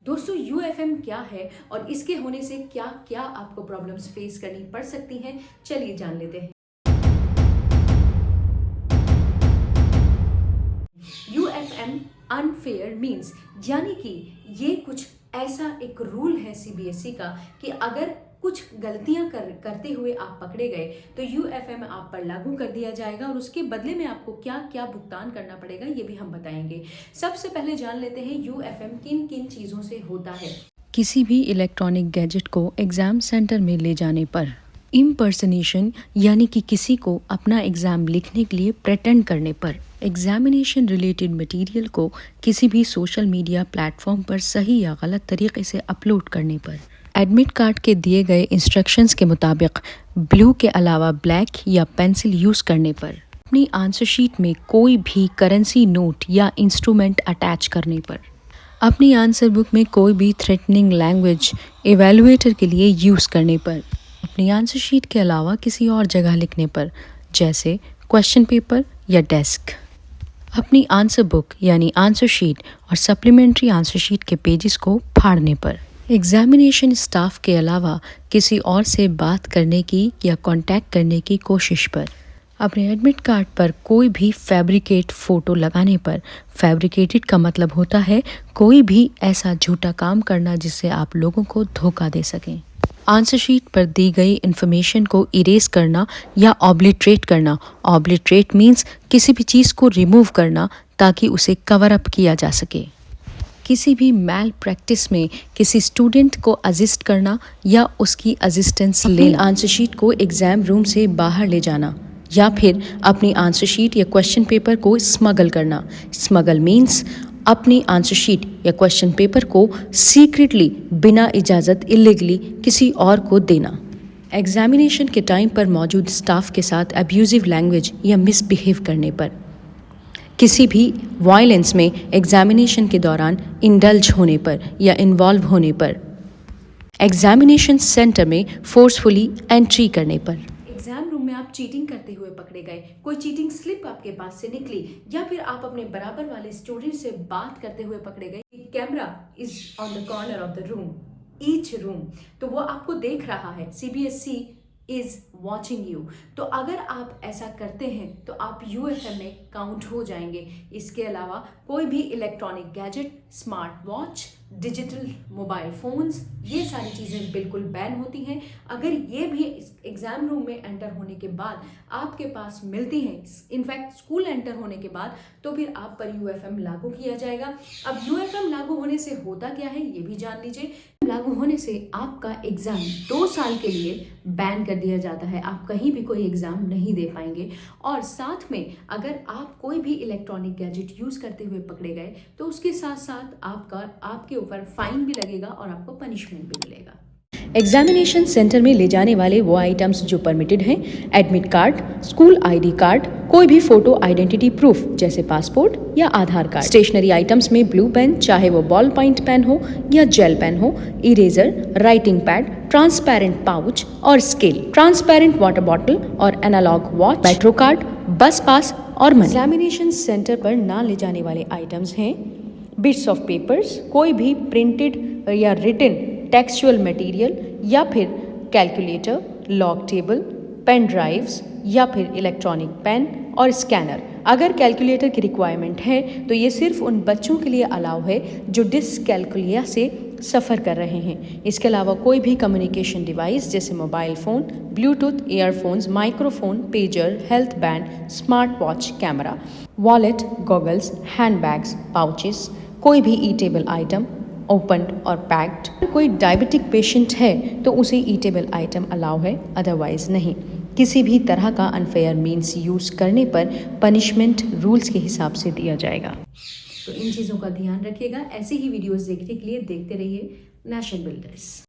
दोस्तों यूएफएम क्या है और इसके होने से क्या क्या आपको प्रॉब्लम्स फेस करनी पड़ सकती हैं, चलिए जान लेते हैं। यूएफएम अनफेयर मीन्स यानी कि ये कुछ ऐसा एक रूल है सीबीएसई का कि अगर कुछ गलतियां करते हुए आप पकड़े गए तो यूएफएम आप पर लागू कर दिया जाएगा और उसके बदले में आपको क्या क्या भुगतान करना पड़ेगा ये भी हम बताएंगे। सबसे पहले जान लेते हैं यूएफएम किन किन चीज़ों से होता है। किसी भी इलेक्ट्रॉनिक गैजेट को एग्ज़ाम सेंटर में ले जाने पर, इम्पर्सनेशन यानी कि किसी को अपना एग्ज़ाम लिखने के लिए प्रेटेंड करने पर, एग्जामिनेशन रिलेटेड मटेरियल को किसी भी सोशल मीडिया प्लेटफॉर्म पर सही या गलत तरीके से अपलोड करने पर, एडमिट कार्ड के दिए गए इंस्ट्रक्शंस के मुताबिक ब्लू के अलावा ब्लैक या पेंसिल यूज़ करने पर, अपनी आंसर शीट में कोई भी करेंसी नोट या इंस्ट्रूमेंट अटैच करने पर, अपनी आंसर बुक में कोई भी थ्रेटनिंग लैंग्वेज एवेलुएटर के लिए यूज़ करने पर, अपनी आंसर शीट के अलावा किसी और जगह लिखने पर जैसे क्वेश्चन पेपर या डेस्क, अपनी आंसर बुक यानी आंसर शीट और सप्लीमेंट्री आंसर शीट के पेजेस को फाड़ने पर, एग्जामिनेशन स्टाफ के अलावा किसी और से बात करने की या कांटेक्ट करने की कोशिश पर, अपने एडमिट कार्ड पर कोई भी फैब्रिकेट फ़ोटो लगाने पर। फैब्रिकेटेड का मतलब होता है कोई भी ऐसा झूठा काम करना जिससे आप लोगों को धोखा दे सकें। आंसर शीट पर दी गई इन्फॉर्मेशन को इरेज करना या ऑब्लिटरेट करना। ऑब्लिटरेट मीन्स किसी भी चीज़ को रिमूव करना ताकि उसे कवर अप किया जा सके। किसी भी मैल प्रैक्टिस में किसी स्टूडेंट को असिस्ट करना या उसकी असिस्टेंस लेना। आंसर शीट को एग्ज़ाम रूम से बाहर ले जाना या फिर अपनी आंसर शीट या क्वेश्चन पेपर को स्मगल करना। स्मगल मीन्स अपनी आंसर शीट या क्वेश्चन पेपर को सीक्रेटली बिना इजाज़त इलीगली किसी और को देना। एग्जामिनेशन के टाइम पर मौजूद स्टाफ के साथ अब्यूजिव लैंग्वेज या मिसबिहेव करने पर, किसी भी वायलेंस में एग्जामिनेशन के दौरान इंडल्ज होने पर या इन्वॉल्व होने पर, एग्जामिनेशन सेंटर में फोर्सफुली एंट्री करने पर, एग्जाम रूम में आप चीटिंग करते हुए पकड़े गए, कोई चीटिंग स्लिप आपके पास से निकली या फिर आप अपने बराबर वाले स्टूडेंट से बात करते हुए पकड़े गए। Camera is on the corner of the room, each room, तो वो आपको देख रहा है। CBSE is watching you. तो अगर आप ऐसा करते हैं तो आप यूएफएम में काउंट हो जाएंगे। इसके अलावा कोई भी electronic gadget, smart watch, digital mobile phones, ये सारी चीज़ें बिल्कुल बैन होती हैं। अगर ये भी एग्जाम रूम में एंटर होने के बाद आपके पास मिलती हैं, इनफैक्ट स्कूल एंटर होने के बाद, तो फिर आप पर यूएफएम लागू किया जाएगा। अब यूएफएम लागू होने से होता क्या है ये भी जान लीजिए। लागू होने से आपका एग्जाम 2 साल के लिए बैन कर दिया जाता है। आप कहीं भी कोई एग्जाम नहीं दे पाएंगे। और साथ में अगर आप कोई भी इलेक्ट्रॉनिक गैजेट यूज करते हुए पकड़े गए तो उसके साथ साथ आपके ऊपर फाइन भी लगेगा और आपको पनिशमेंट भी मिलेगा। एग्जामिनेशन सेंटर में ले जाने वाले वो आइटम्स जो परमिटेड हैं: admit card, school ID card, कोई भी फोटो आइडेंटिटी प्रूफ जैसे पासपोर्ट या आधार कार्ड। स्टेशनरी आइटम्स में ब्लू पेन, चाहे वो बॉल पॉइंट पेन हो या जेल पेन हो, eraser, writing pad, transparent pouch और स्केल, ट्रांसपेरेंट वाटर बॉटल और एनालॉग वॉच, मेट्रो कार्ड, बस पास और मनी। एग्जामिनेशन सेंटर पर ना ले जाने वाले आइटम्स हैं: बिट्स ऑफ पेपर्स, कोई भी प्रिंटेड या रिटन टेक्सचुअल मटेरियल या फिर calculator, log table, pen drives या फिर इलेक्ट्रॉनिक पेन और स्कैनर। अगर कैलकुलेटर की रिक्वायरमेंट है तो ये सिर्फ उन बच्चों के लिए अलाउ है जो डिसकैलकुलिया से सफ़र कर रहे हैं। इसके अलावा कोई भी कम्युनिकेशन डिवाइस जैसे mobile phone, Bluetooth earphones, microphone, pager, health band, smart watch, camera, wallet, goggles, handbags, pouches, कोई भी ईटेबल आइटम ओपन्ड और पैक्ड। कोई डायबिटिक पेशेंट है तो उसे ईटेबल आइटम अलाउ है, अदरवाइज नहीं। किसी भी तरह का अनफेयर मीन्स यूज़ करने पर पनिशमेंट रूल्स के हिसाब से दिया जाएगा। तो इन चीज़ों का ध्यान रखिएगा। ऐसे ही वीडियोस देखने के लिए देखते रहिए नेशन बिल्डर्स।